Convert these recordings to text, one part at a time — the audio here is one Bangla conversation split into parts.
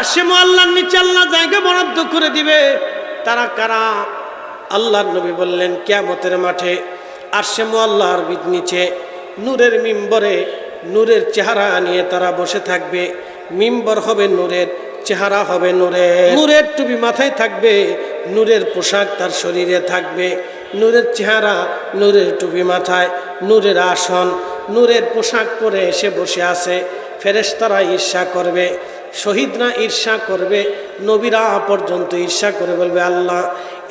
আরশে মুআল্লার নিচে আল্লাহ জায়গা বরাদ্দ করে দিবে। তারা কারা? আল্লাহর নবী বললেন কিয়ামতের মাঠে আরশে মুআল্লার নিচে নূরের মিম্বরে নূরের চেহারা নিয়ে তারা বসে থাকবে। মিম্বর হবে নূরের, চেহারা হবে নূরের, নূরের টুপি মাথায় থাকবে, নূরের পোশাক তার শরীরে থাকবে, নূরের চেহারা, নূরের টুপি মাথায়, নূরের আসন, নূরের পোশাক পরে এসে বসে আছে। ফেরেশতারা ঈর্ষা করবে, শহীদরা ঈর্ষা করবে, নবীরা পর্যন্ত ঈর্ষা করে বলবে আল্লাহ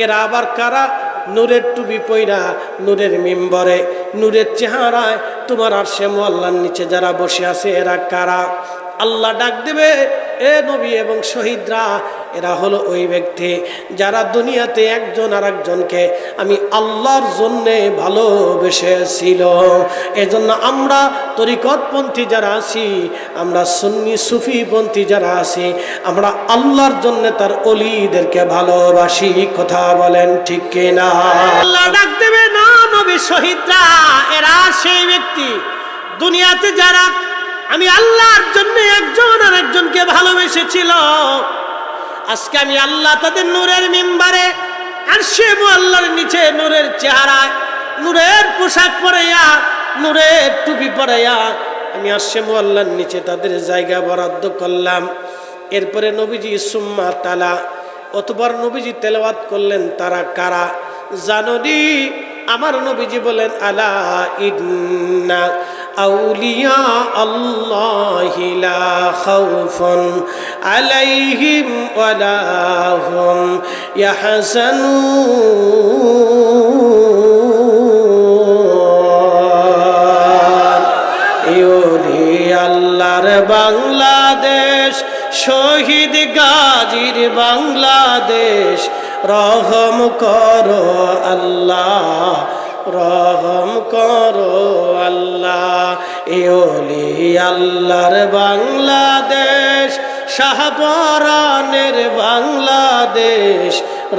এরা আবার কারা? নূরের টুপি পইরা নূরের মিম্বরে নূরের চেহারায় তোমার আরশে মুআল্লার নিচে যারা বসে আছে এরা কারা? আল্লাহ ডাক দেবে, এ নবী এবং শহীদরা, এরা হলো ওই ব্যক্তি যারা দুনিয়াতে একজন আর একজনকে আমি আল্লাহর জন্যে ভালোবেসেছিল। এজন্য আমরা তরিকতপন্থী যারা আছি, আমরা সুন্নি সুফিপন্থী যারা আছি, আমরা আল্লাহর জন্য তার ওলিদেরকে ভালোবাসি। কথা বলেন ঠিক কিনা? আল্লাহ ডাক দেবে, না নবী শহীদরা, এরা সেই ব্যক্তি দুনিয়াতে যারা আমি আল্লাহর জন্য একজন আর একজনকে ভালোবেসেছিল। আজকে আমি আল্লাহ তাদের নূরের মিম্বারে আরশে মুআল্লার নিচে নূরের চেহারায় নূরের পোশাক পরাইয়া নূরের টুপি পরাইয়া আমি আরশে মুআল্লার নিচে তাদের জায়গা বরাদ্দ করলাম। এরপরে নবীজি সুম্মা তালা, অতঃপর নবীজি তেলাওয়াত করলেন তারা কারা জানোনি? আমার নবীজি বলেন আলা ইন্না আউলিয়া আল্লাহি লা খাউফুন আলাইহিম ওয়ালা হুম ইয়াহজানুন। ইউলি আল্লাহর বাংলাদেশ, শহীদ গাজীর বাংলাদেশ, রহম করো আল্লাহ, রহম করো আল্লাহ। ইউলি আল্লাহর বাংলাদেশ, শাহপরানের বাংলাদেশ,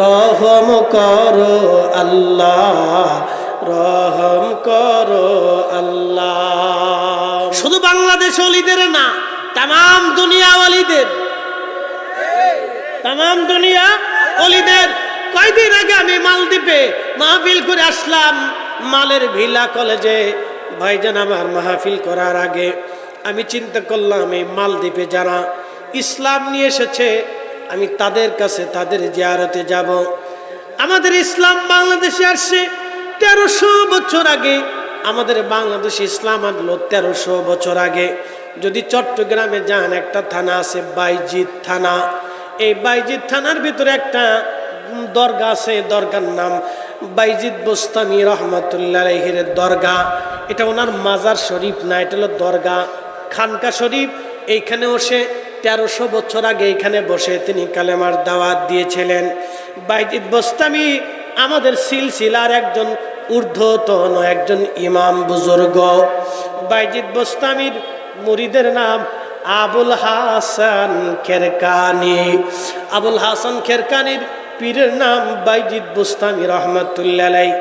রহম করো আল্লাহ, রহম করো আল্লাহ। শুধু বাংলাদেশ ওলিদের না, তামাম দুনিয়া ওলিদের, তামাম দুনিয়া ওলিদের। কয়দিন আগে আমি মালদ্বীপে মাহফিল করে আসলাম, মালের ভিলা কলেজে। ভাইজান আমার মাহফিল করার আগে আমি চিন্তা করলাম এই মালদ্বীপে যারা ইসলাম নিয়ে এসেছে আমি তাদের কাছে তাদের জিয়ারতে যাব। আমাদের ইসলাম বাংলাদেশে আসছে 1300 বছর আগে। আমাদের বাংলাদেশে ইসলাম আনলো 1300 বছর আগে। যদি চট্টগ্রামে যান, একটা থানা আছে বাইজিদ থানা। এই বাইজিদ থানার ভিতরে একটা দরগা আছে, দরগার নাম বাইজিদ বোস্তামি রহমাতুল্লাহ আলাইহির দরগা। এটা ওনার মাজার শরীফ না, এটা হলো দরগা, খানকা শরীফ। এইখানে বসে 1300 বছর আগে এইখানে বসে তিনি কালেমার দাওয়াত দিয়েছিলেন। বাইজিদ বোস্তামি আমাদের সিলসিলার একজন ঊর্ধ্বতন একজন ইমাম বুজুর্গ। বাইজিদ বোস্তামির মুরিদের নাম আবুল হাসান খেরকানি। আবুল হাসান খেরকানির পীরের নাম বাইজিদ বোস্তামি রহমাতুল্লাহ আলাইহি।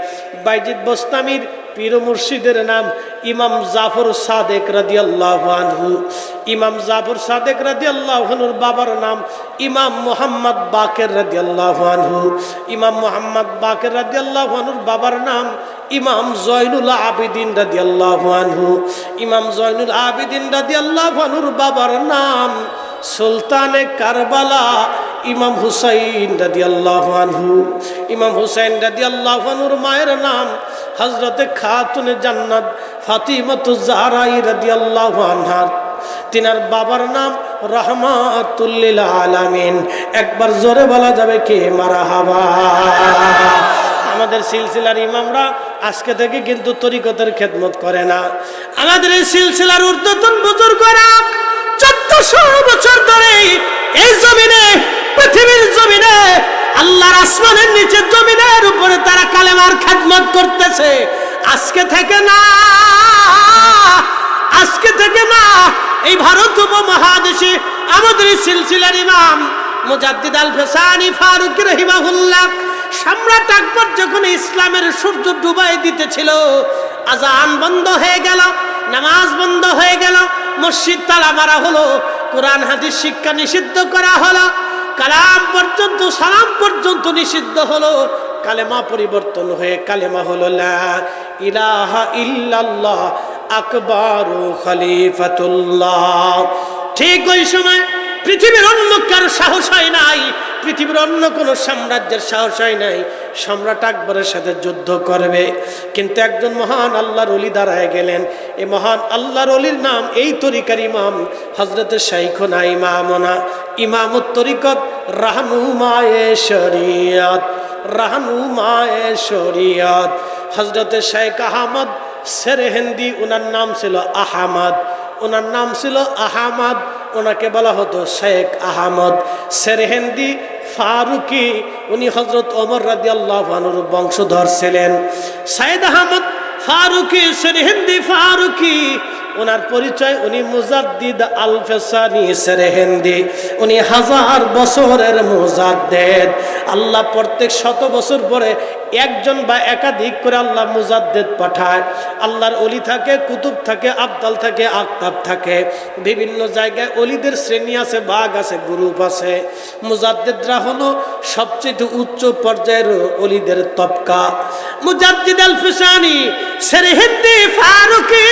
বাইজিদ বোস্তামির পীর মুর্শিদের নাম ইমাম জাফর সাদেক রাদিয়াল্লাহু আনহু। ইমাম জাফর সাদেক রাদিয়াল্লাহু আনহুর বাবার নাম ইমাম মুহাম্মদ বাকের রাদিয়াল্লাহু আনহু। ইমাম মুহাম্মদ বাকের রাদিয়াল্লাহু আনহুর বাবার নাম ইমাম জয়নুল আবিদিন রাদিয়াল্লাহু আনহু। ইমাম জয়নুল আবিদিন রাদিয়াল্লাহু আনহুর বাবার নাম সুলতানে কারবালা ইমাম হুসাইন রাদিয়াল্লাহু আনহু। ইমাম হুসাইন রাদিয়াল্লাহু আনহুর মায়ের নাম হযরতে খাতুনে জান্নাত ফাতিমাতুজ জাহরা রাদিয়াল্লাহু আনহা। তিনার বাবার নাম রাহমাতুল লিল আলামিন। একবার জোরে বলা যাবে কি মারহাবা। আমাদের সিলসিলার ইমামরা আজকে থেকে কিন্তু তরিকতের খেদমত করে না। আমাদের এই সিলসিলার ঊর্ধ্বতন বুজুর্গরা 1400 বছর ধরে এই জমিনে, পৃথিবীর জমিনে, আল্লাহর আসমানের নিচে জমিনের উপরে তারা কালেমার খেদমত করতেছে। আজকে থেকে না, আজকে থেকে না। এই ভারত উপমহাদেশে আমাদের সিলসিলার ইমাম মুজাদ্দিদ আল ফেসানি ফারুক রাহিমাহুল্লাহ, সম্রাট আকবর যখন ইসলামের সূর্য ডুবাই দিতেছিল, আজান বন্ধ হয়ে গেল, নামাজ বন্ধ হয়ে গেল, মসজিদ তালা মারা হলো। কোরআন হাদিস শিক্ষা নিষিদ্ধ করা হলো, কালাম পর্যন্ত সালাম পর্যন্ত নিষিদ্ধ হলো, কালেমা পরিবর্তন হয়ে কালেমা হলো লা ইলাহা ইল্লাল্লাহ আকবারু খলিফাতুল্লাহ। ঠিক ওই সময় পৃথিবীর অন্য কারো সাহস হয় নাই, পৃথিবীর অন্য কোনো সাম্রাজ্যের সাহস হয় নাই সম্রাট আকবরের সাথে যুদ্ধ করবে। কিন্তু একজন মহান আল্লাহর ওলি দাঁড়ায় গেলেন। এই মহান আল্লাহর ওলির নাম এই তরিকার ইমাম হযরতে শাইখুনা ইমামুনা ইমামুত তরিকত রাহনুমায়ে শরিয়ত, রাহনুমায়ে শরিয়ত হযরতে শেখ আহমদ সেরহিন্দি। ওনার নাম ছিল আহমদ, ওনার নাম ছিল আহমদ, ওনাকে বলা হতো শেখ আহমদ সেরহিন্দি ফারুকি। উনি হযরত ওমর রাদিয়াল্লাহু আনহুর বংশধর ছিলেন। সাইদ আহমদ ফারুকি সেরহিন্দি ফারুকি, ওনার পরিচয় উনি মুজাদ্দিদ আল ফেসানি সেরহিন্দি। উনি 1000 বছরের মুজাদ্দিদ। আল্লাহ প্রত্যেক 100 বছর পরে একজন বা একাধিক করে আল্লাহ মুজাদ্দিদ পাঠায়। আল্লাহর ওলি থাকে, কুতুব থাকে, আবদাল থাকে, আকতাব থাকে। বিভিন্ন জায়গায় ওলিদের শ্রেণী আছে, ভাগ আছে, গ্রুপ আছে। মুজাদ্দিদরা হলো সবচেয়ে উচ্চ পর্যায়ের ওলিদের তবকা। মুজাদ্দিদ আল ফেসানি সেরহিন্দি ফারুকি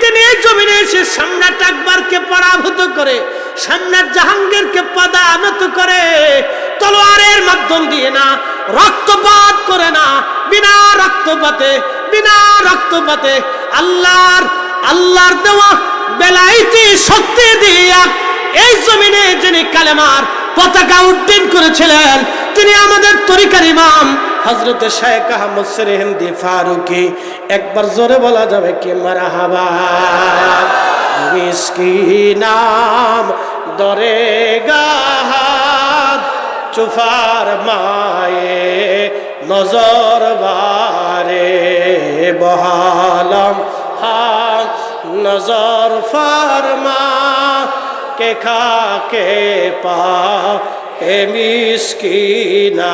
তিনি এই জমিনে এসে সম্রাট আকবরকে পরাভূত করে, সম্রাট জাহাঙ্গীরকে পদানত করে, তলোয়ারের মাধ্যম দিয়ে না, রক্তপাত করে না, বিনা রক্তপাতে আল্লাহর দেওয়া বেলায়েতি শক্তি দিয়া এই জমিনে যিনি কালেমার পতাকা উড্ডীন করেছিলেন তিনি আমাদের তরিকার ইমাম হযরতে শেখ আহমদ সেরহিন্দি ফারুকি। একবার জোরে বলা যাবে কি মারহাবা। মিসকিনাম দরেগাহাত চুফার মায়ে নজর বারে বহালম হাক নজর ফরমা কে খাকে পা এ মিসকিনাম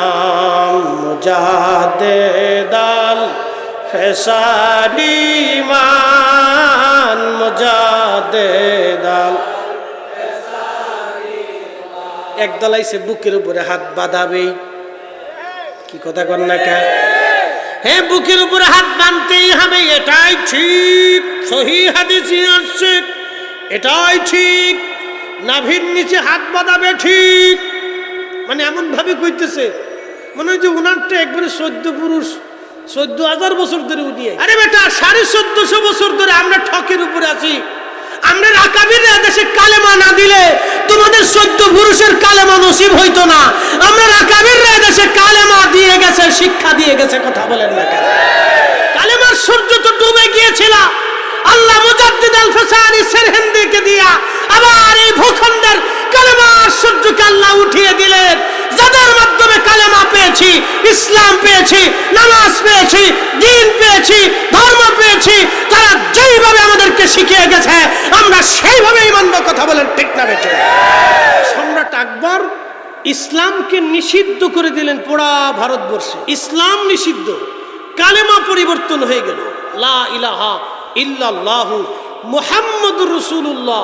মুজাদ্দিদ আল ফেসানি মান মুজাদ্দিদ আল একদল আইছে বুকের উপরে হাত বাঁধাবে। কি কথা কর না কে? হ্যাঁ, বুকের উপরে হাত বাঁধতেই হবে, এটাই ঠিক। সহিহ হাদিসে আসছে এটাই ঠিক। নাভির নিচে হাত বাঁধাবে ঠিক, মানে এমন ভাবে কইতেছে মনে হয় যে উনারটা একবারে 14 পুরুষ 14,000 বছর ধরে উঠিয়ে। আরে বেটা, 1450 বছর ধরে আমরা ঠকের উপরে আছি। আমরা রাকাবির দেশে কালেমা না দিলে তোমাদের 14 পুরুষের কালেমা নসিব হইতো না। আমরা রাকাবির দেশে কালেমা দিয়ে গেছে, শিক্ষা দিয়ে গেছে। কথা বলেন না কেন? কালেমার সূর্য তো ডুবে গিয়েছিল। আল্লাহ মুজাদ্দিদ আল ফেসানি সেরহিন্দিকে দিয়া আবার এই ভূখণ্ডের কালেমার সূর্যকে আল্লাহ উঠিয়ে দিলেন। যাদের মাধ্যমে কালেমা পেয়েছি, ইসলাম পেয়েছি, নামাজ পেয়েছি, দ্বীন পেয়েছি, ধর্ম পেয়েছি, তারা যেইভাবে আমাদেরকে শিখিয়ে গেছে আমরা সেইভাবেই মানব। কথা বলেন ঠিক না বেঠিক? সম্রাট আকবর ইসলামকে নিষিদ্ধ করে দিলেন পুরা ভারতবর্ষে। ইসলাম নিষিদ্ধ, কালেমা পরিবর্তন হয়ে গেল। লা ইলাহা ইল্লাল্লাহু মুহাম্মাদুর রাসূলুল্লাহ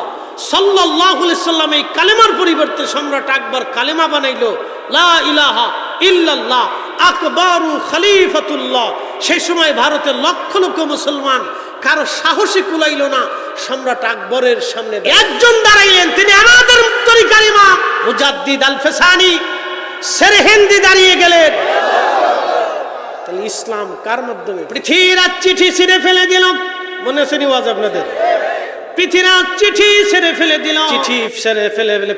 সাল্লাল্লাহু আলাইহি সাল্লাম এই কালেমার পরিবর্তে সম্রাট আকবর কালেমা বানাইলো লা ইলাহা ইল্লাল্লাহ আকবারু খলিফাতুল্লাহ। সেই সময় ভারতে লক্ষ লক্ষ মুসলমান, কারো সাহসী কুলাইল না সম্রাট আকবরের সামনে। একজন দাঁড়াইলেন, তিনি আমাদের তরিকার ইমাম মুজাদ্দিদ আল ফেসানি সেরহিন্দি দাঁড়িয়ে গেলেন। তাহলে ইসলাম কার মাধ্যমে? পৃথিবীরাজ চিঠি ছিঁড়ে ফেলে দিল। মনে আছে নি ওয়াজ আপনাদের? পৃথিবীরাজ চিঠি ছেড়ে ফেলে দিল। চিঠি ছেড়ে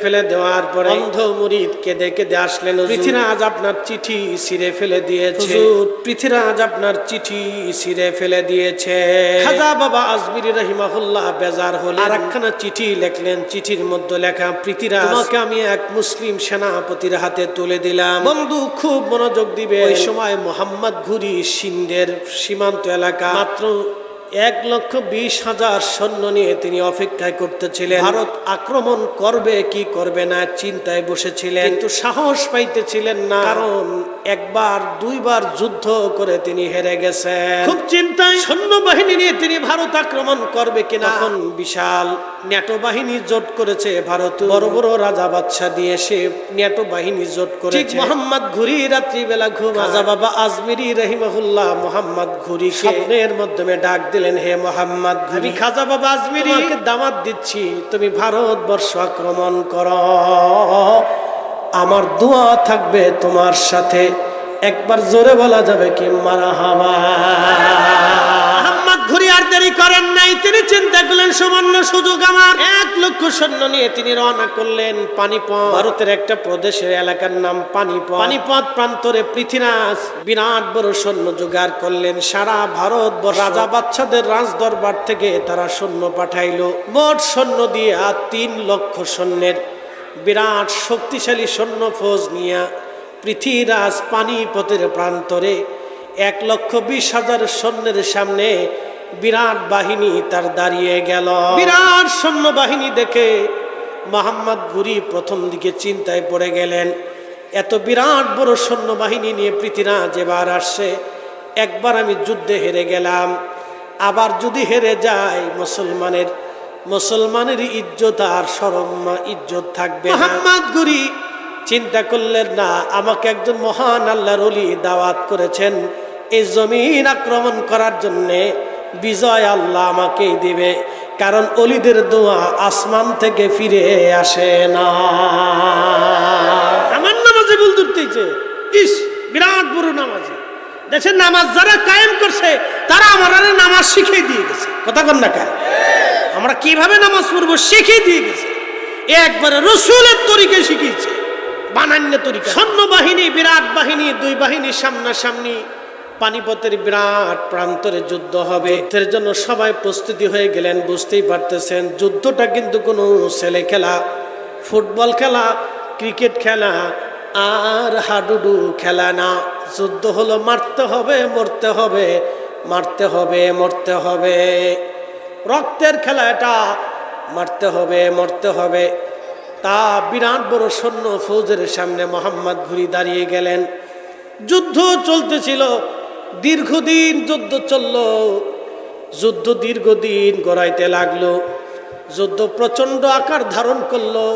ফেলে দেওয়ার পরে অন্ধ মুরিদ কেঁদে কেঁদে আসলেন, পৃথিবীরাজ আপনার চিঠি ছিঁড়ে ফেলে দিয়েছে। পৃথিবীরাজ আপনার চিঠি ছিঁড়ে ফেলে দিয়েছে। খাজা বাবা আজমিরি রহিমাহুল্লাহ বেজার হলেন, আর একখানা চিঠি লিখলেন। চিঠির মধ্যে লেখা, পৃথিবীরাজ তোমাকে আমি এক মুসলিম সেনাপতির হাতে তুলে দিলাম। বন্ধু খুব মনোযোগ দিবে। ওই সময় মোহাম্মদ ঘুরি সিন্ধের সীমান্ত এলাকা মাত্র 1,20,000 সৈন্য নিয়ে তিনি অপেক্ষায় করতেছিলেন। ভারত আক্রমণ করবে কি করবে না চিন্তায় বসেছিলেন, কিন্তু সাহস পাইতেছিলেন না, কারণ একবার দুইবার যুদ্ধ করে তিনি হেরে গেছেন। খুব চিন্তায় সৈন্যবাহিনী নিয়ে তিনি ভারত আক্রমণ করবে কিনা। তখন বিশাল ন্যাটো বাহিনী জোট করেছে ভারত, বড় বড় রাজা বাদশা দিয়ে সে ন্যাটো বাহিনী জোট করেছে। ঠিক মোহাম্মদ ঘুরি রাত্রিবেলা ঘুম, খাজা বাবা আজমিরি রহিমাহুল্লাহ মোহাম্মদ ঘুরি স্বপ্নের মাধ্যমে ডাক দিলেন, হে মোহাম্মদ ঘুরি, খাজা বাবা আজমিরি দাওয়াত দিচ্ছি, তুমি ভারতবর্ষ আক্রমণ করো, আমার দোয়া থাকবে তোমার সাথে। একবার জোরে বলা যাবে কি মারহাবা। মোহাম্মদ ঘুরি আর দেরি করেন নাই, তিনি চিন্তা করলেন সামান্য সুযোগ আমার। 1,00,000 সৈন্য নিয়ে তিনি রওনা করলেন পানিপথ। ভারতের একটা প্রদেশের এলাকার নাম পানিপথ। পানিপথ প্রান্তরে পৃথ্বীরাজ বিরাট বড় সৈন্য জোগাড় করলেন। সারা ভারত রাজা বাদশাদের রাজ দরবার থেকে তারা সৈন্য পাঠাইলো। মোট সৈন্য দিয়ে 3,00,000 সৈন্যের বিরাট শক্তিশালী সৈন্য ফৌজ নিয়ে পৃথ্বীরাজ পানিপথের প্রান্তরে 1,20,000 সৈন্যের সামনে বিরাট বাহিনী তার দাঁড়িয়ে গেল। বিরাট সৈন্য বাহিনী দেখে মোহাম্মদ ঘুরি প্রথম দিকে চিন্তায় পড়ে গেলেন, এত বিরাট বড় সৈন্য বাহিনী নিয়ে পৃথ্বীরাজ এবার আসছে, একবার আমি যুদ্ধে হেরে গেলাম, আবার যদি হেরে যাই মুসলমানের ইজ্জত আর শরম ইজ্জত থাকবে। মোহাম্মদ ঘুরি চিন্তা করলেন না, আমাকে একজন মহান আল্লাহর ওলি দাওয়াত করেছেন, এই জমিন আক্রমণ করার জন্য বিজয় আল্লাহ আমাকেই দিবে, কারণ ওলিদের দোয়া আসমান থেকে ফিরে আসে না। আমার নামাজে ভুল ধরতেছে, ইস বিরাট বড় নামাজি, দেশের নামাজ যারা কায়েম করছে তারা আমার নামাজ শিখিয়ে দিয়ে গেছে। কথা কন না কায়, আমরা কিভাবে নামাজ পড়বো শিখিয়ে দিয়ে গেছে, একবারে রসুলের তরিকে শিখিয়েছে, বানান্য তরিকা। সৈন্য বাহিনী বিরাট বাহিনী, দুই বাহিনী সামনাসামনি, পানিপথের বিরাট প্রান্তরে যুদ্ধ হবে। যুদ্ধের জন্য সবাই প্রস্তুতি হয়ে গেলেন। বুঝতেই পারতেছেন যুদ্ধটা কিন্তু কোনো ছেলে খেলা, ফুটবল খেলা, ক্রিকেট খেলা আর হাডুডু খেলা না। যুদ্ধ হলো মারতে হবে মরতে হবে, মারতে হবে মরতে হবে, রক্তের খেলা এটা, মারতে হবে মরতে হবে। তা বিরাট বড় সৈন্য ফৌজের সামনে মোহাম্মদ ঘুরি দাঁড়িয়ে গেলেন। যুদ্ধ চলতেছিল, দীর্ঘদিন যুদ্ধ চলল, যুদ্ধ দীর্ঘদিন গড়াইতে লাগলো, যুদ্ধ প্রচন্ড আকার ধারণ করলো,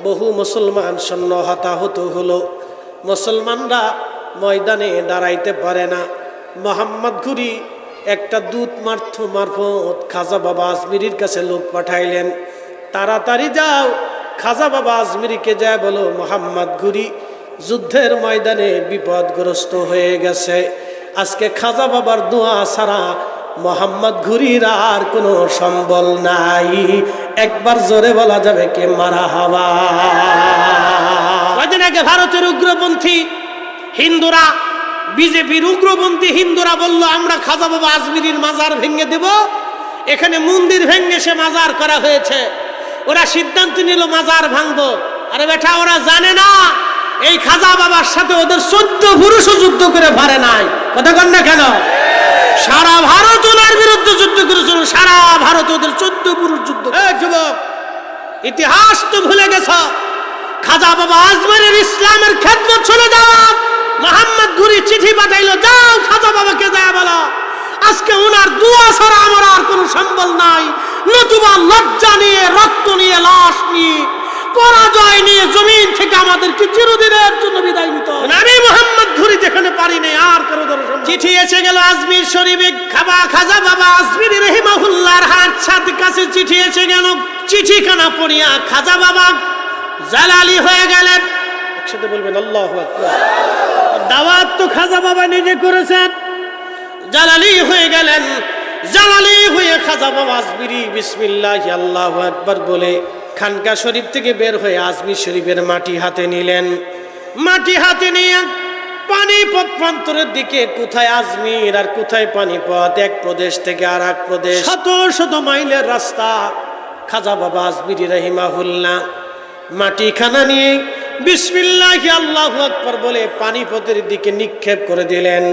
বহু মুসলমান সৈন্য হতাহত হলো, মুসলমানরা ময়দানে দাঁড়াইতে পারে না। মোহাম্মদ ঘুরি একটা দূত মারফত খাজা বাবা আজমিরির কাছে লোক পাঠাইলেন, তাড়াতাড়ি যাও খাজা বাবা আজমিরিকে যায় বলো মোহাম্মদ ঘুরি যুদ্ধের ময়দানে বিপদগ্রস্ত হয়ে গেছে, আজকে খাজা বাবার দোয়া ছাড়া মোহাম্মদ ঘুরির আর কোনো সম্বল নাই। একবার জোরে বলা যাবে কে মারহাবা। কয়দিন আগে ভারতের উগ্রপন্থী হিন্দুরা, বিজেপির উগ্রপন্থী হিন্দুরা বলল আমরা খাজা বাবা আজমিরির মাজার ভেঙে দেব, এখানে মন্দির ভেঙে সে মাজার করা হয়েছে, ওরা সিদ্ধান্ত নিল মাজার ভাঙবো। আরে বেটা, ওরা জানে না এই খাজা বাবার সাথে ওদের 14 পুরুষও যুদ্ধ করে পারে নাই। কথা কন না কেন? সারা ভারত ওনার বিরুদ্ধে যুদ্ধ করেছিল, সারা ভারত ওদের 14 পুরুষ যুদ্ধ। যুবক, ইতিহাস তো ভুলে গেছ, খাজা বাবা আজমিরের ইসলামের খেদমত চলে যাওয়া। মোহাম্মদ ঘুরি চিঠি পাঠাইলো, যাও খাজা বাবাকে যায় বলো আজকে ওনার দোয়া ছাড়া আমার আর কোনো সম্বল নাই, নতুবা লজ্জা নিয়ে, রক্ত নিয়ে, লাশ নিয়ে, পরাজয় নিয়ে জমিন থেকে আমাদেরকে চিরদিনের জন্য বিদায় নিতে হবে। আমি মোহাম্মদ ঘুরি যেখানে পারি নাই আর কারো দ্বারা সম্ভব। চিঠি এসে গেল আজমির শরীফে, খাজা বাবা আজমির রহিমাহুল্লাহর হাত সাথে কাছে চিঠি এসে গেল। চিঠিখানা পড়িয়া খাজা বাবা জালালি হয়ে গেলেন। একসাথে বলবেন আল্লাহু আকবার। দাওয়াত তো খাজা বাবা নিজে করেছেন, জালালি হয়ে গেলেন। জালালি হয়ে খাজা বাবা আজমিরি বিসমিল্লাহ আল্লাহু আকবার বলে খানকা শরীফ থেকে বের হয়ে আজমির শরীফের মাটি হাতে নিলেন। মাটি হাতে নিয়ে পানিপথ প্রান্তরের দিকে, কোথায় আজমির আর কোথায় পানিপথ, এক প্রদেশ থেকে আর এক প্রদেশ, শত শত মাইলের রাস্তা। খাজা বাবা আজমিরি রহিমাহুল্লাহ মাটিখানা নিয়ে বিসমিল্লাহ আল্লাহু আকবার বলে পানিপথের দিকে নিক্ষেপ করে দিলেন।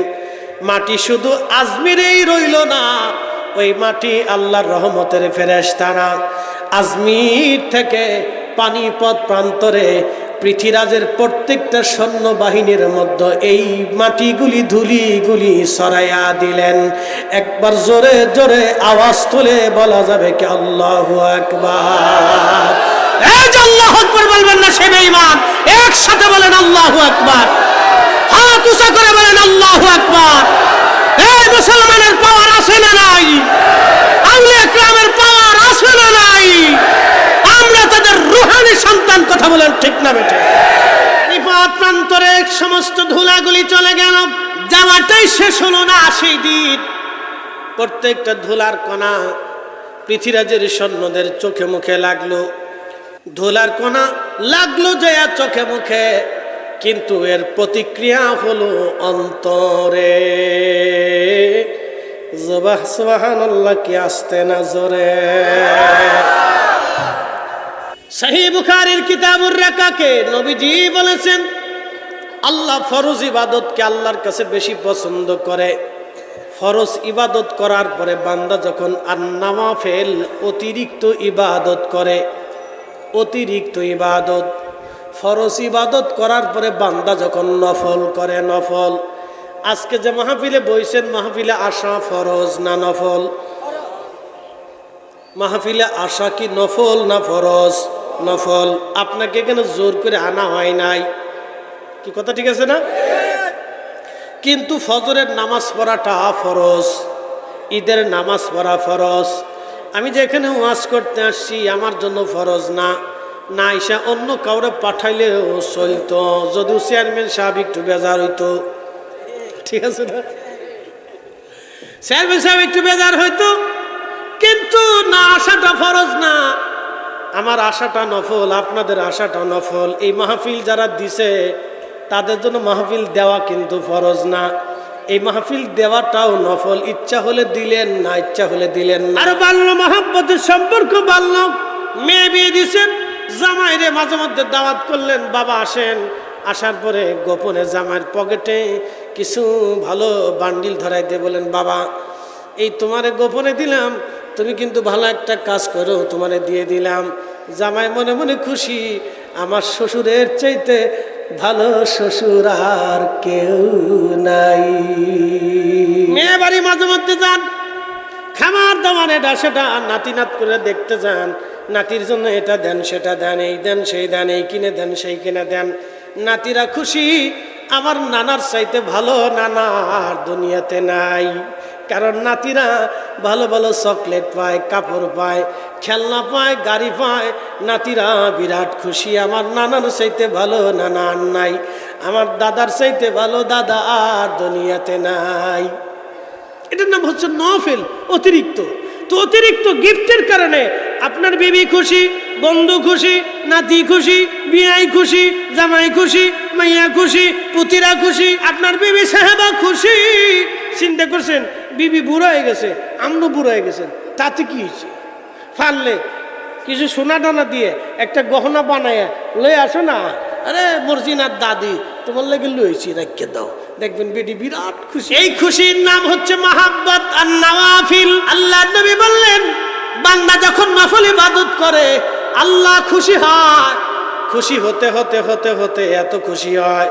মাটি শুধু আজমিরেই রইল না, ওই মাটি আল্লাহর রহমতের ফেরেশতারা আজমির থেকে পানিপথ প্রান্তরে পৃথিবীরাজের প্রত্যেকটা সৈন্যবাহিনীর মধ্যে এই মাটিগুলি ধুলিগুলি সরাইয়া দিলেন। একবার জোরে জোরে আওয়াজ তুলে বলা যাবে কি আল্লাহু আকবার? এই যে আল্লাহু আকবার বলবেন না সে বেঈমান, একসাথে বলেন আল্লাহু আকবার, হাত উঁচা করে বলেন আল্লাহু আকবার। এই মুসলমানের পাওয়ার আছে না নাই? আউলিয়া কিরামের পাওয়ার আছে না নাই? আমরা তাদের রূহানি সন্তান, কথা বলেন ঠিক না বেঠে? পানিপথ প্রান্তরে সমস্ত ধুলাগুলি চলে গেল, যাওয়াটাই শেষ হলো না। সেই দিন প্রত্যেকটা ধুলার কণা পৃথিবীরাজের সৈন্যদের চোখে মুখে লাগলো, ধুলার কণা লাগলো যে চোখে মুখে, কিন্তু এর প্রতিক্রিয়া হলো অন্তরে। সুবহানাল্লাহ, কি আসতে না জোরে। সহিহ বুখারীর কিতাবুর রাকাকে নবীজি বলেছেন, আল্লাহ ফরজ ইবাদতকে আল্লাহর কাছে বেশি পছন্দ করে। ফরজ ইবাদত করার পরে বান্দা যখন আর নওয়াফিল অতিরিক্ত ইবাদত করে, অতিরিক্ত ইবাদত, ফরজ ইবাদত করার পরে বান্দা যখন নফল করে, নফল। আজকে যে মাহফিলে বইছেন, মাহফিলে আসা ফরজ না নফল? মাহফিলে আসা কি নফল না ফরজ? নফল। আপনাকে কেন জোর করে আনা হয় নাই, কি কথা ঠিক আছে না? কিন্তু ফজরের নামাজ পড়াটা ফরজ, ঈদের নামাজ পড়া ফরজ। আমি যে এখানে ওয়াজ করতে আসছি আমার জন্য ফরজ না, না ইসা অন্য কাউরে পাঠাইলেও চলতো, যদিও চেয়ারম্যান সাহেব একটু বেজার হইতো, ঠিক আছে না? চেয়ারম্যান সাহেব একটু বেজার হইতো, কিন্তু না আসাটা ফরজ না। আমার আশাটা নফল, আপনাদের আশাটা নফল। এই মাহফিল যারা দিছে তাদের জন্য মাহফিল দেওয়া কিন্তু ফরজ না, এই মাহফিল দেওয়াটাও নফল। ইচ্ছা হলে দিলেন, না ইচ্ছা হলে দিলেন না। আর বাড়লো মহব্বতের সম্পর্ক বাড়লো, মেয়ে বিয়ে দিছেন, জামাইরে মাঝে মধ্যে দাওয়াত করলেন, বাবা আসেন। আসার পরে গোপনে জামাইয়ের পকেটে কিছু ভালো বান্ডিল ধরাই দিয়ে বলেন, বাবা এই তোমারে গোপনে দিলাম, তুমি কিন্তু ভালো একটা কাজ করো, তোমারে দিয়ে দিলাম। জামাই মনে মনে খুশি, আমার শ্বশুরের চাইতে ভালো শ্বশুর আর কেউ নাই। মেয়ে বাড়ি মাঝে মধ্যে যান, খামার দাবার এটা সেটা নাতি নাত করে দেখতে যান, নাতির জন্য এটা দেন সেটা দেন, এই দেন সেই দেন, এই কিনে দেন সেই কিনে দেন। নাতিরা খুশি, আমার নানার চাইতে ভালো নানা আর দুনিয়াতে নাই। কারণ নাতিরা ভালো ভালো চকলেট পায়, কাপড় পায়, খেলনা পায়, গাড়ি পায়। নাতিরা বিরাট খুশি, আমার নানার চাইতে ভালো নানা আর নাই, আমার দাদার চাইতে ভালো দাদা আর দুনিয়াতে নাই। এটার নাম হচ্ছে নফল, অতিরিক্ত। তো অতিরিক্ত গিফটের কারণে আপনার বিবি খুশি, বন্ধু খুশি, নাতি খুশি, বিয়াই খুশি, জামাই খুশি, মাইয়া খুশি, পুতিরা খুশি, আপনার বিবি সাহেবা খুশি। চিন্তা করছেন, বিবি বুড়া হয়ে গেছে, আমনও বুড়া হয়ে গেছেন, তাতে কি হয়েছে? ফানলে কিছু সোনা টানা দিয়ে একটা গহনা বানায় লয়ে আসো না, আরে মর্জিনার দাদি তোমার লেগে লইছি, রেখে দাও, দেখবেন বেটি বিরাট খুশি। এই খুশির নাম হচ্ছে মাহাব্বত আর নওয়াফিল। আল্লাহ নবী বললেন, বান্দা যখন নফল ইবাদত করে আল্লাহ খুশি হয়। খুশি হতে হতে হতে হতে এত খুশি হয়,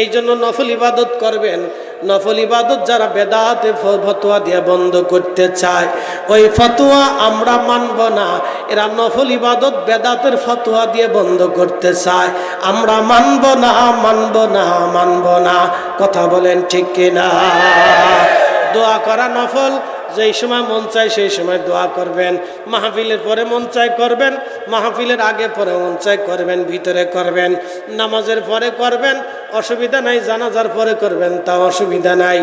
এই জন্য নফল ইবাদত করবেন। নফল ইবাদত যারা বেদাতে ফতোয়া দিয়ে বন্ধ করতে চায়, ওই ফতোয়া আমরা মানব না। এরা নফল ইবাদত বেদাতের ফতোয়া দিয়ে বন্ধ করতে চায়, আমরা মানব না, মানব না, মানব না। কথা বলেন ঠিক কিনা? দোয়া করা নফল, যেই সময় মন চায় সেই সময় দোয়া করবেন। মাহফিলের পরে মন চায় করবেন, মাহফিলের আগে পরে মন চায় করবেন, ভিতরে করবেন, নামাজের পরে করবেন, অসুবিধা নাই। জানাজার পরে করবেন, তা অসুবিধা নাই।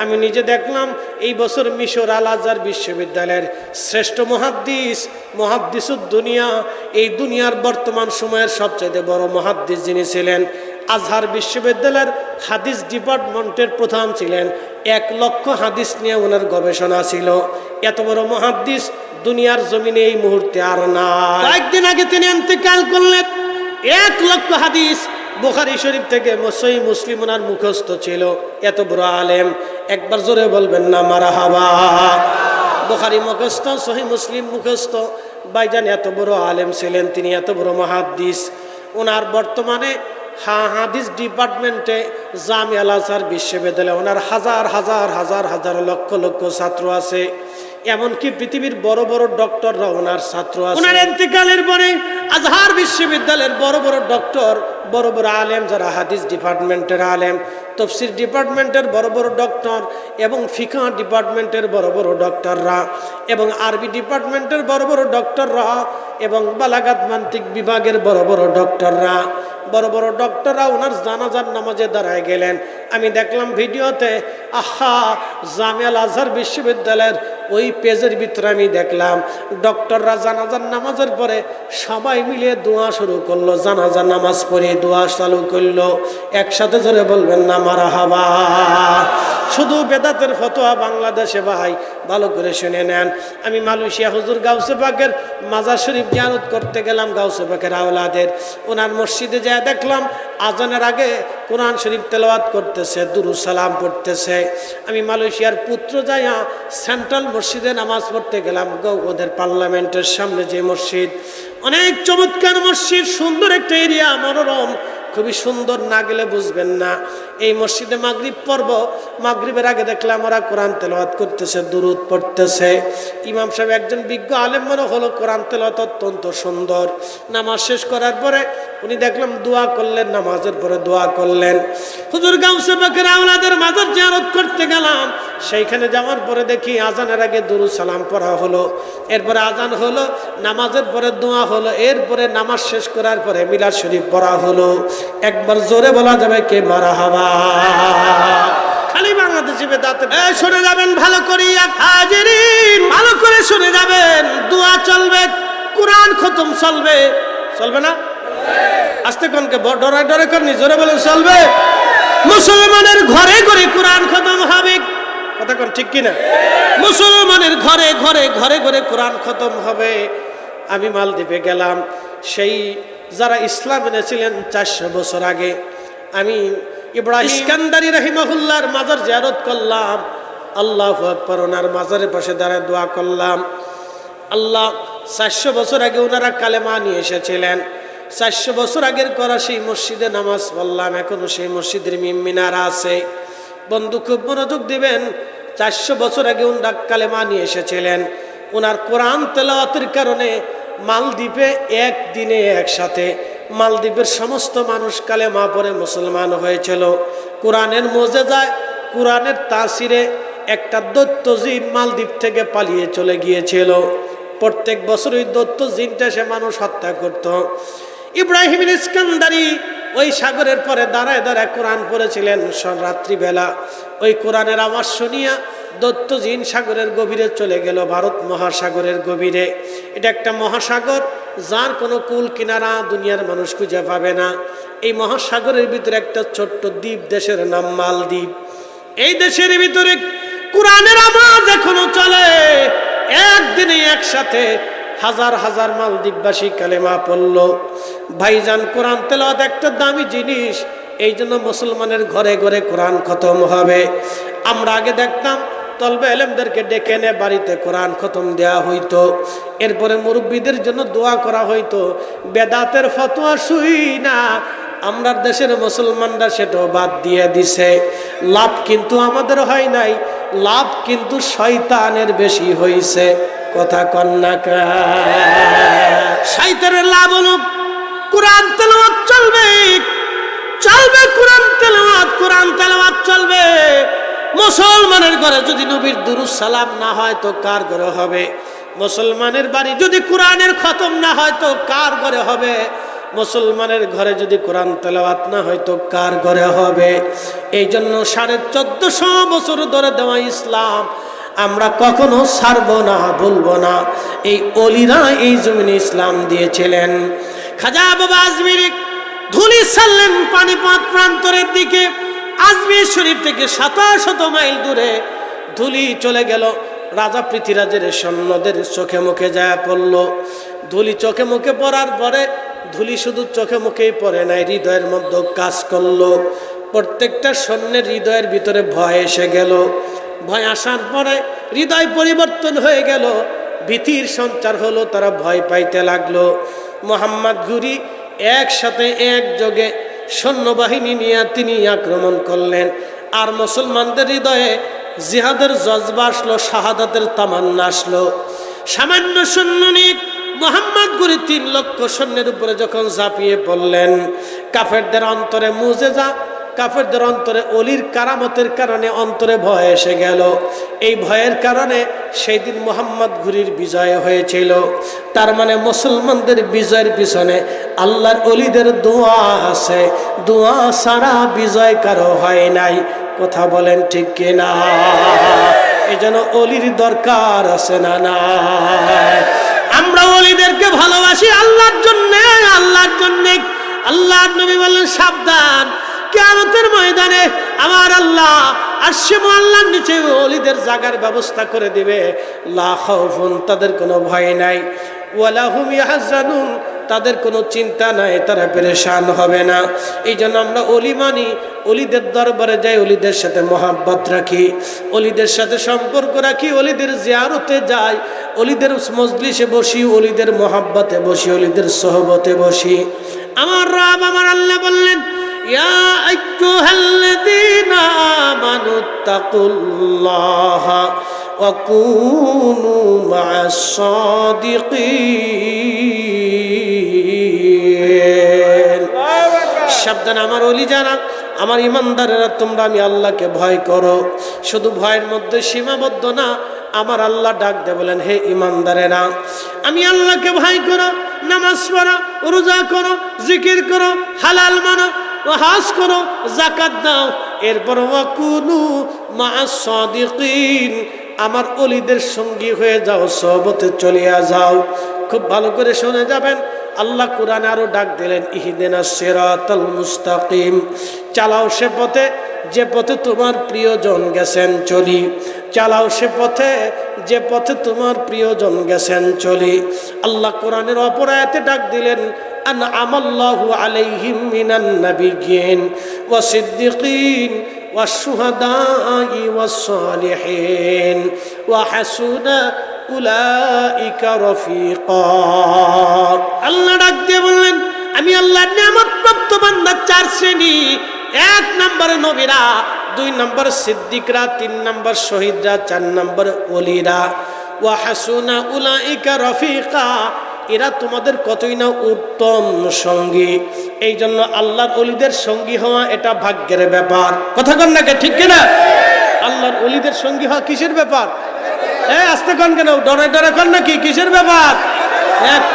আমি নিজে দেখলাম এই বছর মিশর আল আজহার বিশ্ববিদ্যালয়ের শ্রেষ্ঠ মুহাদ্দিসুদ দুনিয়া, এই দুনিয়ার বর্তমান সময়ের সবচেয়ে বড় মুহাদ্দিস যিনি ছিলেন, আজহার বিশ্ববিদ্যালয়ের হাদিস ডিপার্টমেন্টের প্রধান ছিলেন। 1 লক্ষ হাদিস নিয়ে ওনার গবেষণা ছিল। এত বড় মুহাদ্দিস দুনিয়ার জমিনে এই মুহূর্তে আর না। কয়েকদিন আগে তিনি ইন্তেকাল করলেন। 1 লক্ষ হাদিস বুখারী শরীফ থেকে সহিহ মুসলিম ওনার মুখস্থ ছিল। এত বড় আলেম, একবার জোরে বলবেন না মারহাবা। বুখারী মুখস্থ, সহিহ মুসলিম মুখস্থ। ভাইজান এত বড় আলেম ছিলেন, তিনি এত বড় মুহাদ্দিস। ওনার বর্তমানে হাদিস ডিপার্টমেন্টে জামিয়া আল আজহার বিশ্ববিদ্যালয়ে ওনার হাজার হাজার হাজার হাজার লক্ষ লক্ষ ছাত্র আছে। এমনকি পৃথিবীর বড় বড় ডক্টররা ওনার ছাত্র আছে। ওনার ইন্তেকালের পরে আজহার বিশ্ববিদ্যালয়ের বড় বড় ডক্টর, বড় বড় আলেম, যারা হাদিস ডিপার্টমেন্টের আলেম, তফসির ডিপার্টমেন্টের বড় বড় ডক্টর, এবং ফিকহ ডিপার্টমেন্টের বড় বড় ডক্টররা, এবং আরবি ডিপার্টমেন্টের বড় বড় ডক্টররা, এবং বালাগাত মান্তিক বিভাগের বড় বড় ডক্টররা, বড় বড় ডক্টররা ওনার জানাজার নামাজে দাঁড়ায় গেলেন। আমি দেখলাম ভিডিওতে, আহা, জামিয়া আল আজহার বিশ্ববিদ্যালয়ের ওই পেজের ভিতরে আমি দেখলাম ডক্টররা জানাজার নামাজের পরে সবাই মিলে দোয়া শুরু করলো, জানাজার নামাজ পড়ে দোয়া চালু করলো। একসাথে জোরে বলবেন না মারহাবা। শুধু বেদাতের ফতোয়া বাংলাদেশে ভাই ভালো করে শুনে নেন। আমি মালয়েশিয়া হুজুর গাউসে পাকের মাজার শরীফ জিয়ারত করতে গেলাম, গাউসে পাকের আওলাদের। ওনার মসজিদে যায় দেখলাম আজানের আগে কোরআন শরীফ তেলাওয়াত করতেছে, দুরূদ সালাম পড়তেছে। আমি মালয়েশিয়ার পুত্র যাইয়া সেন্ট্রাল মসজিদে নামাজ পড়তে গেলাম, ওদের পার্লামেন্টের সামনে যে মসজিদ, অনেক চমৎকার মসজিদ, সুন্দর একটা এরিয়া, মনোরম, খুবই সুন্দর, না গেলে বুঝবেন না। এই মসজিদে মাগরিব পর্ব, মাগরিবের আগে দেখলাম ওরা কোরআন তেলাওয়াত করতেছে, দুরূদ পড়তেছে। ইমাম সাহেব একজন বিজ্ঞ আলেম মনে হলো, কোরআন তেলাওয়াত অত্যন্ত সুন্দর। নামাজ শেষ করার পরে উনি দেখলাম দোয়া করলেন, নামাজের পরে দোয়া করলেন। হুজুর গাউসে পাকের আওলাদের মাজার জিয়ারত করতে গেলাম, সেইখানে যাওয়ার পরে দেখি আজানের আগে দুরূদ সালাম পড়া হলো, এরপরে আজান হলো, নামাজের পরে দোয়া হলো, এরপরে নামাজ শেষ করার পরে মিলাদ শরীফ পড়া হলো। একবার জোরে বলা যাবে কে মারহাবা? খালি বাংলাদেশে বেদাতে শুনে যাবেন ভালো করিয়া, হাজিরিন ভালো করে শুনে যাবেন। দোয়া চলবে, কোরআন খতম চলবে, চলবে না? আস্তে কোনকে ডরে ডরে করনি, জোরে বলেন চলবে। মুসলমানের ঘরে ঘরে কোরআন খতম হবে, কথা কোন ঠিক কিনা? মুসলমানের ঘরে ঘরে ঘরে ঘরে কোরআন খতম হবে। আমি মালদ্বীপে গেলাম, সেই যারা ইসলাম এনেছিলেন 400 বছর আগে, আমি ইব্রাহিম ইস্কান্দারি রাহিমাহুল্লাহর মাজার জিয়ারত করলাম। আল্লাহু আকবার, ওনার মাজারের পাশে দাঁড়ায় দোয়া করলাম। আল্লাহ, 400 বছর আগে ওনারা কালেমা নিয়ে এসেছিলেন, 400 বছর আগের করা সেই মসজিদে নামাজ পড়লাম, এখনো সেই মসজিদের মিনারা আছে। বন্ধু খুব মনোযোগ দিবেন, 400 বছর আগে ওনারা কালেমা নিয়ে এসেছিলেন। ওনার কোরআন তেলাওয়াতের কারণে মালদ্বীপে একদিনে একসাথে মালদ্বীপের সমস্ত মানুষ কালেমা পড়ে মুসলমান হয়েছিল। কোরআনের মোজেজায়, কোরআনের তাসিরে একটা দৈত্য জিন মালদ্বীপ থেকে পালিয়ে চলে গিয়েছিল। প্রত্যেক বছর ওই দৈত্য জিনটা সে মানুষ হত্যা করত। ইব্রাহিম ইস্কান্দারি ওই সাগরের পরে দাঁড়ায় দাঁড়ায় কোরআন পড়েছিলেন রাত্রিবেলা। ওই কোরআনের আওয়াজ শুনিয়া দৈত্য জিন সাগরের গভীরে চলে গেল, ভারত মহাসাগরের গভীরে। এটা একটা মহাসাগর, যার কোনো কুল কিনারা দুনিয়ার মানুষ খুঁজে পাবে না। এই মহাসাগরের ভিতরে একটা ছোট্ট দ্বীপ, দেশের নাম মালদ্বীপ। এই দেশের ভিতরে কোরআনের আওয়াজ এখনো চলে। একদিনে একসাথে হাজার হাজার মালদ্বীপবাসী কালেমা পড়ল। ভাইজান, কোরআন তেলাওয়াত একটা দামি জিনিস, এই জন্য মুসলমানের ঘরে ঘরে কোরআন খতম হবে। আমরা আগে দেখতাম তলবে এলেমদেরকে ডেকে এনে বাড়িতে কোরআন খতম দেওয়া হইতো, এরপরে মুরব্বীদের জন্য দোয়া করা হইতো। বেদাতের ফতোয়া শুই না আমরা দেশের মুসলমানরা সেটাও বাদ দিয়ে দিছে। লাভ কিন্তু আমাদের হয় নাই, লাভ কিন্তু শয়তানের বেশি হইছে। কথা কন্যা, শয়তানের লাভ হলো কোরআন তেলাওয়াত চলবে, চলবে কোরআন তেলাওয়াত, কোরআন তেলাওয়াত চলবে। মুসলমানের ঘরে যদি নবীর দুরূদ সালাম না হয় তো কার ঘরে হবে? মুসলমানের বাড়ি যদি কোরআনের খতম না হয় তো কার ঘরে হবে? মুসলমানের ঘরে যদি কোরআন তেলাওয়াত না হয় তো কার ঘরে হবে? এই জন্য 1450 বছর ধরে দেওয়া ইসলাম আমরা কখনো ছাড়ব না, ভুলব না। এই ওলিরা এই জমিনে ইসলাম দিয়েছিলেন। খাজা বাবা আজমিরি ধুলি ছাড়লেন পানিপথ প্রান্তরের দিকে। আজমির শরীফ থেকে শত মাইল দূরে ধুলি চলে গেল। রাজা পৃথ্বীরাজের সৈন্যদের চোখে মুখে যায় পড়ল। ধুলি চোখে মুখে পড়ার পরে ধুলি শুধু চোখে মুখেই পড়ে নাই, হৃদয়ের মধ্যে কাজ করলো। প্রত্যেকটা সৈন্যের হৃদয়ের ভিতরে ভয় এসে গেল। ভয় আসার পরে হৃদয় পরিবর্তন হয়ে গেল, ভীতির সঞ্চার হলো, তারা ভয় পাইতে লাগলো। মোহাম্মদ ঘুরি একসাথে একযোগে সৈন্যবাহিনী নিয়ে তিনি আক্রমণ করলেন। আর মুসলমানদের হৃদয়ে জিহাদের জজবা আসলো, শাহাদাতের তামান্না আসলো। সামান্য সৈন্য নিয়ে মোহাম্মদ ঘুরি 3 লক্ষ সৈন্যের উপরে যখন ঝাঁপিয়ে পড়লেন, কাফেরদের অন্তরে মুজেজা, কাফেরদের অন্তরে অলির কারামতের কারণে অন্তরে ভয় এসে গেল। এই ভয়ের কারণে সেই দিন মোহাম্মদ ঘুরির বিজয় হয়েছিল। তার মানে মুসলমানদের বিজয়ের পিছনে আল্লাহর অলিদের দোয়া আছে, দোয়া ছাড়া বিজয় কারো হয় নাই। কথা বলেন ঠিক কিনা? এই জন্য অলির দরকার আছে না নাই? আমরা অলিদেরকে ভালোবাসি আল্লাহর জন্যে, আল্লাহর জন্যে। আল্লাহর নবী বললেন, সাবধান, কিয়ামতের ময়দানে আমার আল্লাহ আরশে মুআল্লার নিচে ওলিদের জায়গার ব্যবস্থা করে দিবে। লা খাউফুন, তাদের কোনো ভয় নাই, ওয়ালা হুম ইয়াহজানুন, তাদের কোনো চিন্তা নাই, তারা পেরেশান হবে না। এই জন্য আমরা অলি মানি, অলিদের দরবারে যাই, অলিদের সাথে মহাব্বত রাখি, অলিদের সাথে সম্পর্ক রাখি, অলিদের জিয়ারতে যাই, অলিদের মজলিসে বসি, অলিদের মহাব্বতে বসি, অলিদের সোহবতে বসি। আমার রব আমার আল্লাহ বললেন, ইয়া আইয়ুহাল্লাযীনা আমানুত্তাকুল্লাহা ওয়া কুনু মা'আস সাদিকিন। সাবধান আমার ওলি যারা, আমার ইমানদারেরা, তোমরা আমি আল্লাহকে ভয় করো। শুধু ভয়ের মধ্যে সীমাবদ্ধ না, আমার আল্লাহ ডাক দিয়ে বলেন, হে ইমানদারেরা, আমি আল্লাহকে ভয় করো, নামাজ পড়ো, রোজা করো, জিকির করো, হালাল মানো, হজ করো, যাকাত দাও, এরপর ওয়াকুনু মা'আস সাদিকিন, আমার ওলিদের সঙ্গী হয়ে যাও, সহবতে চলিয়া যাও। খুব ভালো করে শুনে যাবেন। আল্লাহ কোরআনে আরো ডাক দিলেন, ইহদিনাস সিরাতাল মুস্তাকিম, চালাও সে পথে যে পথে তোমার প্রিয়জন গেছেন চলি, চালাও সে পথে যে পথে তোমার প্রিয়জন গেছেন চলি। আল্লাহ কোরআনের অপর আয়াতে ডাক দিলেন, আনআমাল্লাহু আলাইহিম মিনান নাবিয়্যিন ওয়াস সিদ্দিকিন ওয়াস শুহাদাই ওয়াস সালিহিন ওয়া হাসুনা উলাইকা রফিকা। আল্লাহ ডাক দিয়ে বললেন, আমি আল্লাহর নিয়ামত প্রাপ্ত বান্দা 4 শ্রেণী। 1 নম্বরে নবীরা, 2 নম্বর সিদ্দিকরা, 3 নম্বর শহীদরা, 4 নম্বর ওলিরা। ওয়া হাসুনা উলাইকা রফিকা, এরা তোমাদের কতই না উত্তম সঙ্গী। এই জন্য আল্লাহর ওলিদের সঙ্গী হওয়া এটা ভাগ্যের ব্যাপার। কথা কন না, ঠিক কিনা? আল্লাহর ওলিদের সঙ্গী হওয়া কিসের ব্যাপার? আস্তে কন কেন, ডরে ডরে কন নাকি? কিসের ব্যাপার?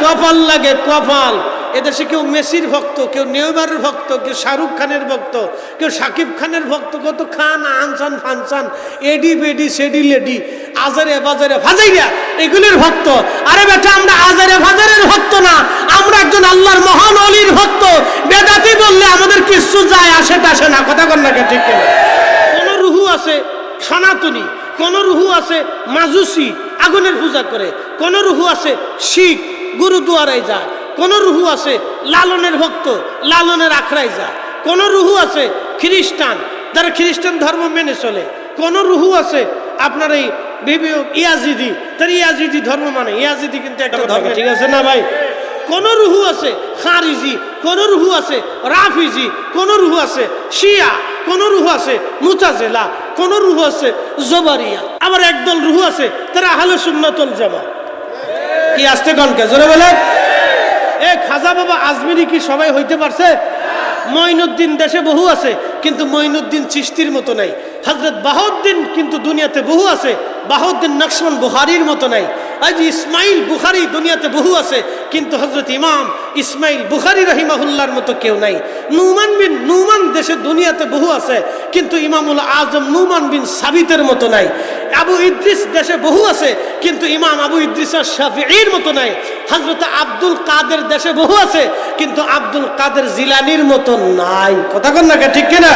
কপাল লাগে, কপাল। এদেশে কেউ মেসির ভক্ত, কেউ নেইমারের ভক্ত, কেউ শাহরুখ খানের ভক্ত, কেউ সাকিব খানের ভক্ত, কত খান আনসান ফানসান, এডি বেডি সেডি লেডি, আজারে বাজারে ভাজাইরা, এগুলির ভক্ত। আরে বেটা, আমরা আজারে ভাজারের ভক্ত না, আমরা একজন আল্লাহর মহান ওলির ভক্ত। বেদাতি বললে আমাদের কিছু যায় আসে টাসে না। কথা কন না, ঠিক কিনা? কোন রুহু আছে সনাতনী, কোন রুহু আছে মাজুসি, আগুনের পূজা করে, কোন রুহু আছে শিখ, গুরুদুয়ারায় যায়, কোন রুহু আছে লালনের ভক্ত, লালনের আখড়ায় যায়, কোন রুহু আছে খ্রিস্টান, যারা খ্রিস্টান ধর্ম মেনে চলে, কোন রুহু আছে আপনার এই ইয়াজিদি, তার ইয়াজিদি ধর্ম মানে, ইয়াজিদি কিন্তু একটা ধর্ম, ঠিক আছে না ভাই? কোন রুহু আছে খারিজি, কোন রুহু আছে রাফিজি, কোন রুহু আছে শিয়া, কোন রুহু আছে মুতাজিলা, কোন রুহু আছে জবারিয়া। আবার একদল রুহু আছে তারা আহলে সুন্নাত ওয়াল জামাত। কি আসতে কনকে জোরে বলে? খাজা বাবা আজমিরি কি সবাই হইতে পারছে? মঈনুদ্দিন দেশে বহু আছে, কিন্তু মঈনুদ্দিন চিশতির মতো নাই। হযরত বাহাউদ্দিন কিন্তু দুনিয়াতে বহু আছে, বাহাউদ্দিন নকশবন্দ বুখারীর মতো নাই। আজ ইসমাইল বুখারী দুনিয়াতে বহু আছে, কিন্তু হযরত ইমাম ইসমাইল বুখারী রাহিমাহুল্লাহর মতো কেউ নাই। নুমান দেশে দুনিয়াতে বহু আছে, কিন্তু ইমামুল আজম নুমান বিন সাবিতের মতো নাই। আবু ইদ্রিস দেশে বহু আছে, কিন্তু ইমাম আবু ইদ্রিস শাফিঈর মতো নাই। হযরত আব্দুল কাদের দেশে বহু আছে, কিন্তু আব্দুল কাদের জিলানির মতো নাই। কথা কন না, ঠিক কিনা?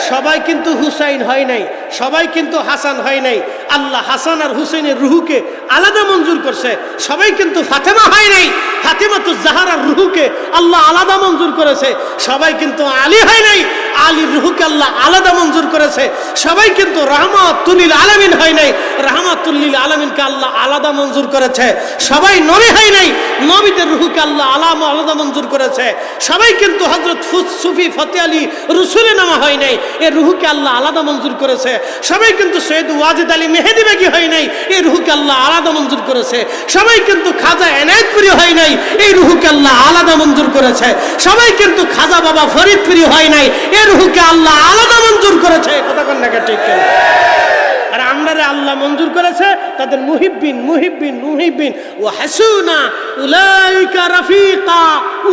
সবাই কিন্তু হুসাইন হয় নাই, সবাই কিন্তু হাসান হয় নাই। আল্লাহ হাসান আর হুসেনের রুহুকে আলাদা মঞ্জুর করছে। সবাই কিন্তু ফাতেমা হয় নাই। ফাতেমাতুজ জাহরার রুহুকে আল্লাহ আলাদা মঞ্জুর করেছে। সবাই কিন্তু আলী হয় নাই। আলীর রুহুকে আল্লাহ আলাদা মঞ্জুর করেছে। সবাই কিন্তু রাহমাতুল লিল আলামিন হয় নাই। রাহমাতুল লিল আলামিনকে আল্লাহ আলাদা মঞ্জুর করেছে। সবাই নবী হয় নাই। নবীদের রুহুকে আল্লাহ আলাদা মঞ্জুর করেছে। সবাই কিন্তু হযরত সুফি ফতে আলী রসুলের নামা হয় নাই। এর রুহুকে আল্লাহ আলাদা মঞ্জুর করেছে। সবাই কিন্তু সৈয়দ ওয়াজিদ আলী মেহেদি বেগি হয় নাই। এই রুহুকে আল্লাহ আলাদা মঞ্জুর করেছে। সবাই কিন্তু খাজা এনায়েতপুরি হয় নাই। এই রুহুকে আল্লাহ আলাদা মঞ্জুর করেছে। সবাই কিন্তু খাজা বাবা ফরিদপুরি হয় নাই। এই রুহুকে আল্লাহ আলাদা মঞ্জুর করেছে। কথা কন না ঠিক কেন? আর আমরা আল্লাহ মঞ্জুর করেছে তাদের মুহিব্বিন ও হাসুনা উলাইকা রাফিকা,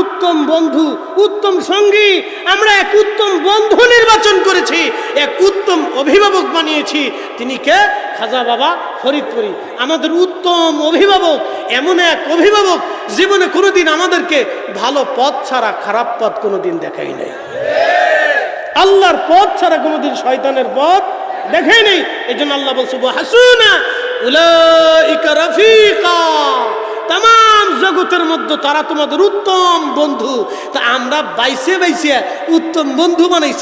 উত্তম বন্ধু, উত্তম সঙ্গী। আমরা এক উত্তম বন্ধু নির্বাচন করেছি, এক উত্তম অভিভাবক বানিয়েছি। তিনি কে? খাজা বাবা ফরিদপুরি। আমাদের উত্তম অভিভাবক, এমন এক অভিভাবক জীবনে কোনোদিন আমাদেরকে ভালো পথ ছাড়া খারাপ পথ কোনোদিন দেখাই নাই। আল্লাহর পথ ছাড়া কোনোদিন শয়তানের পথ দেখাই নেই। এই জন্য আল্লাহ বলছে হাসুনা উলাইকা রাফিকা, তাম জগতের মধ্যে তারা তোমাদের উত্তম বন্ধু। তা আমরা বাইসে উত্তম বন্ধু বানাইছি।